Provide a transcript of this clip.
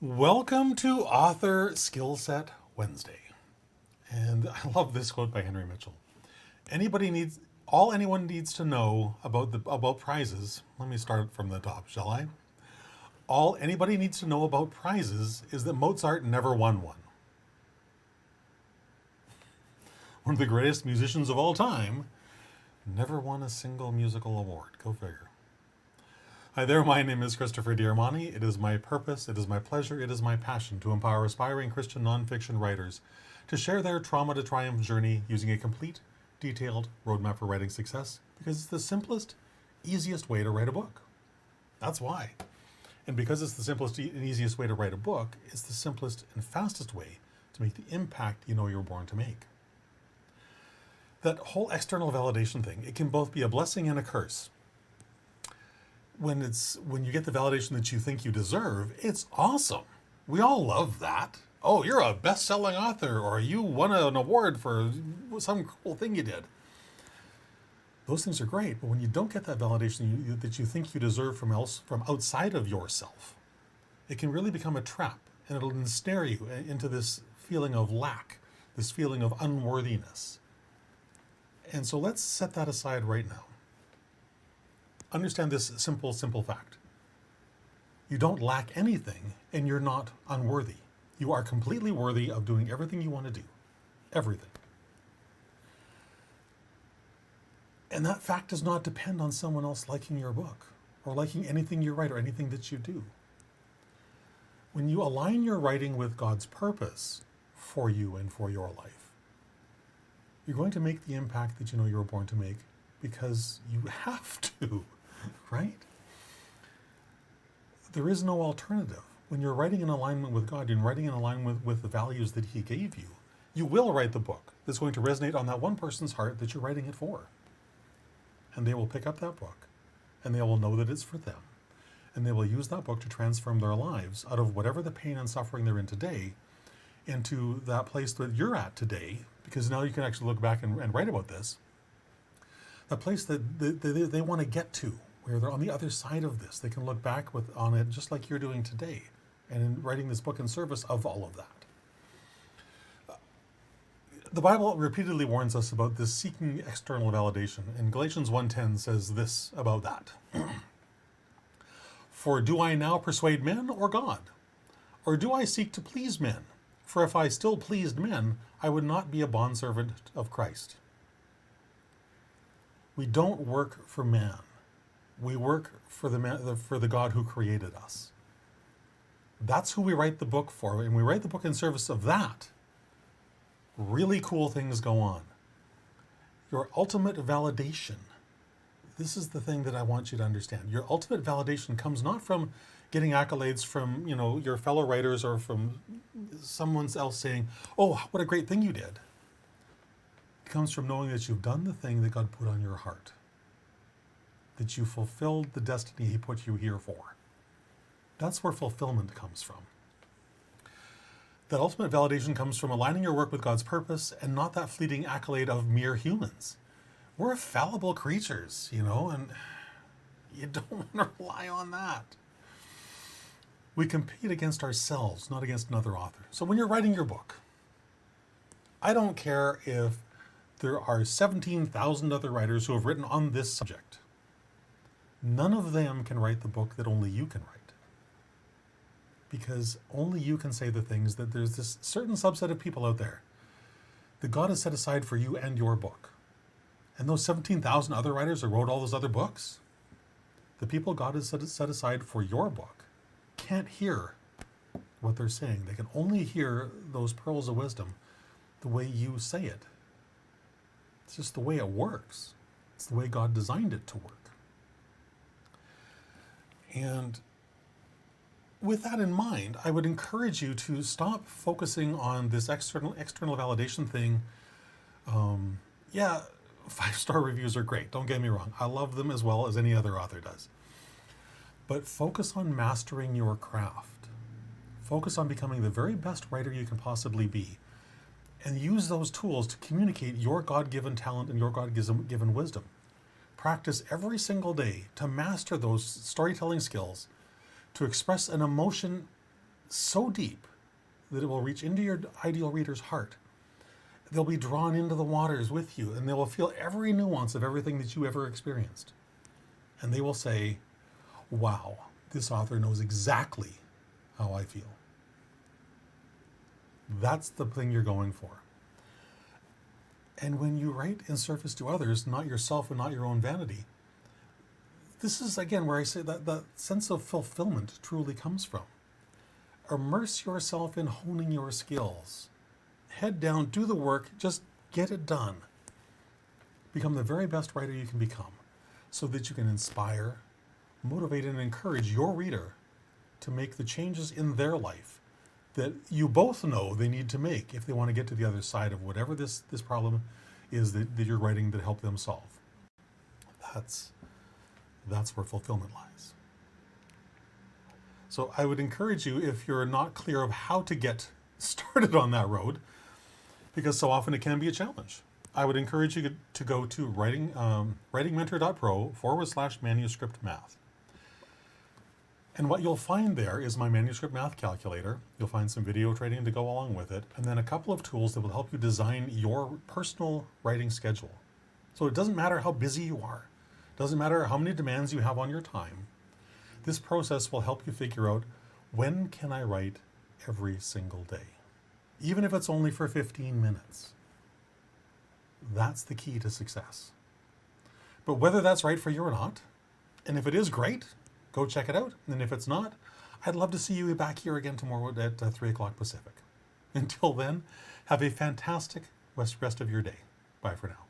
Welcome to Author Skill Set Wednesday. And I love this quote by Henry Mitchell. All anyone needs to know about prizes. Let me start from the top, shall I? All anybody needs to know about prizes is that Mozart never won one. One of the greatest musicians of all time never won a single musical award. Go figure. Hi there, my name is Christopher Diarmani. It is my purpose, it is my pleasure, it is my passion to empower aspiring Christian nonfiction writers to share their trauma to triumph journey using a complete, detailed roadmap for writing success because it's the simplest, easiest way to write a book. That's why. And because it's the simplest and easiest way to write a book, it's the simplest and fastest way to make the impact you know you're born to make. That whole external validation thing, it can both be a blessing and a curse. When you get the validation that you think you deserve, it's awesome. We all love that. Oh, you're a best-selling author, or you won an award for some cool thing you did. Those things are great, but when you don't get that validation that you think you deserve from outside of yourself, it can really become a trap, and it'll ensnare you into this feeling of lack, this feeling of unworthiness. And so let's set that aside right now. Understand this simple fact. You don't lack anything, and you're not unworthy. You are completely worthy of doing everything you want to do. Everything. And that fact does not depend on someone else liking your book, or liking anything you write, or anything that you do. When you align your writing with God's purpose for you and for your life, you're going to make the impact that you know you were born to make because you have to. Right? There is no alternative. When you're writing in alignment with God, you're writing in alignment with the values that He gave you, you will write the book that's going to resonate on that one person's heart that you're writing it for. And they will pick up that book, and they will know that it's for them. And they will use that book to transform their lives out of whatever the pain and suffering they're in today into that place that you're at today, because now you can actually look back and write about this. A place that they want to get to, where they're on the other side of this. They can look back on it just like you're doing today, and in writing this book in service of all of that. The Bible repeatedly warns us about this seeking external validation, and Galatians 1:10 says this about that. For do I now persuade men or God? Or do I seek to please men? For if I still pleased men, I would not be a bondservant of Christ. We don't work for man. We work for the God who created us. That's who we write the book for, and we write the book in service of that. Really cool things go on. Your ultimate validation. This is the thing that I want you to understand. Your ultimate validation comes not from getting accolades from, your fellow writers or from someone else saying, "Oh, what a great thing you did." It comes from knowing that you've done the thing that God put on your heart, that you fulfilled the destiny He put you here for. That's where fulfillment comes from. That ultimate validation comes from aligning your work with God's purpose and not that fleeting accolade of mere humans. We're fallible creatures, and you don't want to rely on that. We compete against ourselves, not against another author. So when you're writing your book, I don't care if there are 17,000 other writers who have written on this subject. None of them can write the book that only you can write. Because only you can say the things that there's this certain subset of people out there that God has set aside for you and your book. And those 17,000 other writers who wrote all those other books, the people God has set aside for your book can't hear what they're saying. They can only hear those pearls of wisdom the way you say it. It's just the way it works. It's the way God designed it to work. And with that in mind, I would encourage you to stop focusing on this external validation thing. 5-star reviews are great. Don't get me wrong. I love them as well as any other author does. But focus on mastering your craft. Focus on becoming the very best writer you can possibly be. And use those tools to communicate your God-given talent and your God-given wisdom. Practice every single day to master those storytelling skills, to express an emotion so deep that it will reach into your ideal reader's heart. They'll be drawn into the waters with you, and they will feel every nuance of everything that you ever experienced. And they will say, wow, this author knows exactly how I feel. That's the thing you're going for. And when you write in service to others, not yourself and not your own vanity, this is, again, where I say that the sense of fulfillment truly comes from. Immerse yourself in honing your skills. Head down, do the work, just get it done. Become the very best writer you can become so that you can inspire, motivate, and encourage your reader to make the changes in their life that you both know they need to make if they want to get to the other side of whatever this problem is that you're writing to help them solve. That's where fulfillment lies. So I would encourage you, if you're not clear of how to get started on that road, because so often it can be a challenge, I would encourage you to go to writingmentor.pro/manuscript math. And what you'll find there is my manuscript math calculator. You'll find some video training to go along with it, and then a couple of tools that will help you design your personal writing schedule. So it doesn't matter how busy you are. It doesn't matter how many demands you have on your time. This process will help you figure out, when can I write every single day? Even if it's only for 15 minutes. That's the key to success. But whether that's right for you or not, and if it is, great, go check it out. And if it's not, I'd love to see you back here again tomorrow at 3 o'clock Pacific. Until then, have a fantastic rest of your day. Bye for now.